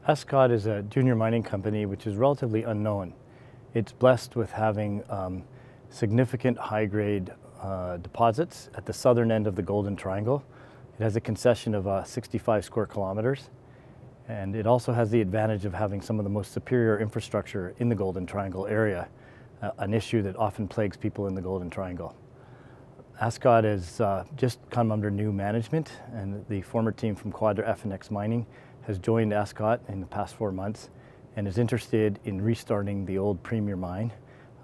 Ascot is a junior mining company which is relatively unknown. It's blessed with having significant high-grade deposits at the southern end of the Golden Triangle. It has a concession of 65 square kilometers, and it also has the advantage of having some of the most superior infrastructure in the Golden Triangle area, an issue that often plagues people in the Golden Triangle. Ascot has just come under new management, and the former team from Quadra F&X Mining has joined Ascot in the past 4 months and is interested in restarting the old Premier mine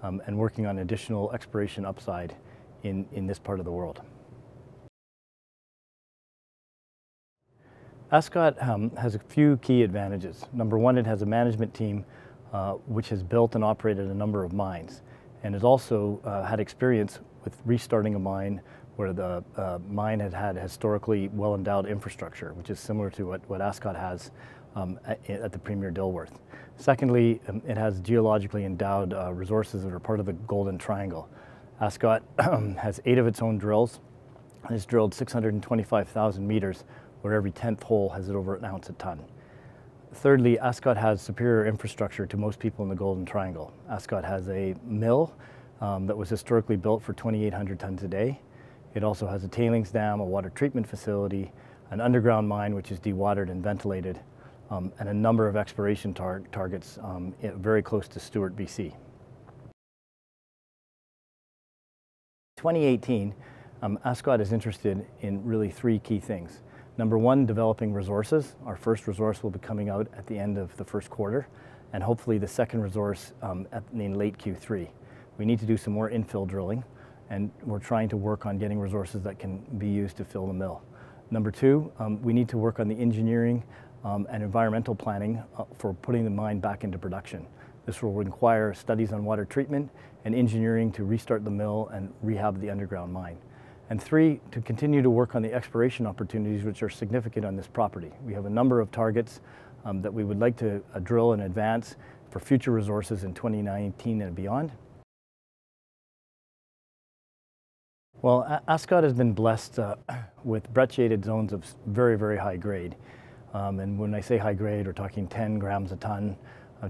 and working on additional exploration upside in this part of the world. Ascot has a few key advantages. Number one, it has a management team which has built and operated a number of mines, and has also had experience with restarting a mine where the mine had historically well-endowed infrastructure, which is similar to what Ascot has at the Premier Dilworth. Secondly, it has geologically endowed resources that are part of the Golden Triangle. Ascot has 8 of its own drills and has drilled 625,000 meters, where every 10th hole has it over an ounce a ton. Thirdly, Ascot has superior infrastructure to most people in the Golden Triangle. Ascot has a mill that was historically built for 2,800 tons a day. It also has a tailings dam, a water treatment facility, an underground mine which is dewatered and ventilated, and a number of exploration targets very close to Stewart, BC. 2018, Ascot is interested in really 3 key things. Number one, developing resources. Our first resource will be coming out at the end of the first quarter, and hopefully the second resource in late Q3. We need to do some more infill drilling, and we're trying to work on getting resources that can be used to fill the mill. Number two, we need to work on the engineering and environmental planning for putting the mine back into production. This will require studies on water treatment and engineering to restart the mill and rehab the underground mine. And 3, to continue to work on the exploration opportunities which are significant on this property. We have a number of targets that we would like to drill and advance for future resources in 2019 and beyond. Well, Ascot has been blessed with brecciated zones of very, very high grade. And when I say high grade, we're talking 10 grams a ton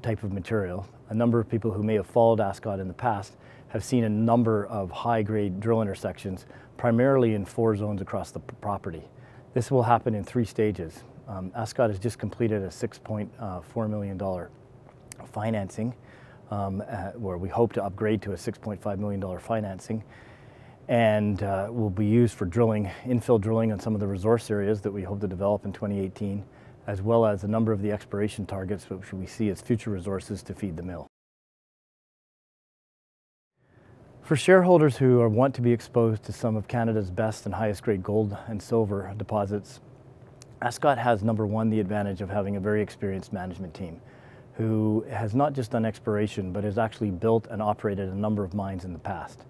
type of material. A number of people who may have followed Ascot in the past have seen a number of high-grade drill intersections, primarily in 4 zones across the property. This will happen in 3 stages. Ascot has just completed a $6.4 million financing, where we hope to upgrade to a $6.5 million financing, and will be used for drilling, infill drilling on some of the resource areas that we hope to develop in 2018, as well as a number of the exploration targets which we see as future resources to feed the mill. For shareholders who want to be exposed to some of Canada's best and highest grade gold and silver deposits, Ascot has, number one, the advantage of having a very experienced management team who has not just done exploration, but has actually built and operated a number of mines in the past.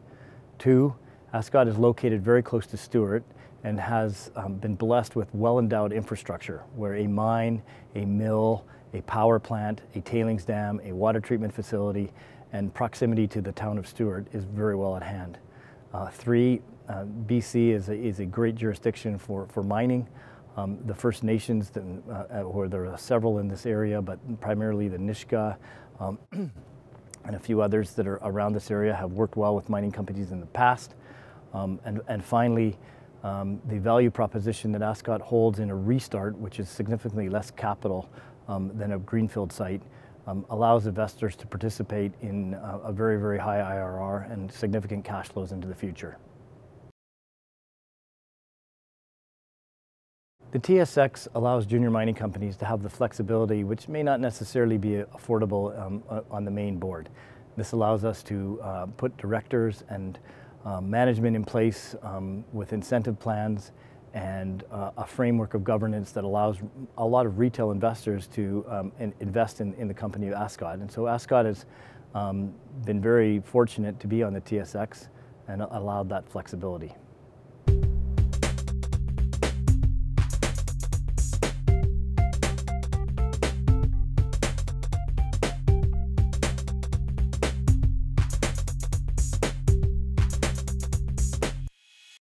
2, Ascot is located very close to Stewart and has been blessed with well-endowed infrastructure where a mine, a mill, a power plant, a tailings dam, a water treatment facility, and proximity to the town of Stewart is very well at hand. 3, BC is a great jurisdiction for mining. The First Nations, where there are several in this area, but primarily the Nisga'a and a few others that are around this area, have worked well with mining companies in the past. And finally, the value proposition that Ascot holds in a restart, which is significantly less capital than a greenfield site, allows investors to participate in a very, very high IRR and significant cash flows into the future. The TSX allows junior mining companies to have the flexibility which may not necessarily be affordable on the main board. This allows us to put directors and management in place with incentive plans and a framework of governance that allows a lot of retail investors to invest in the company of Ascot. And so Ascot has been very fortunate to be on the TSX and allowed that flexibility.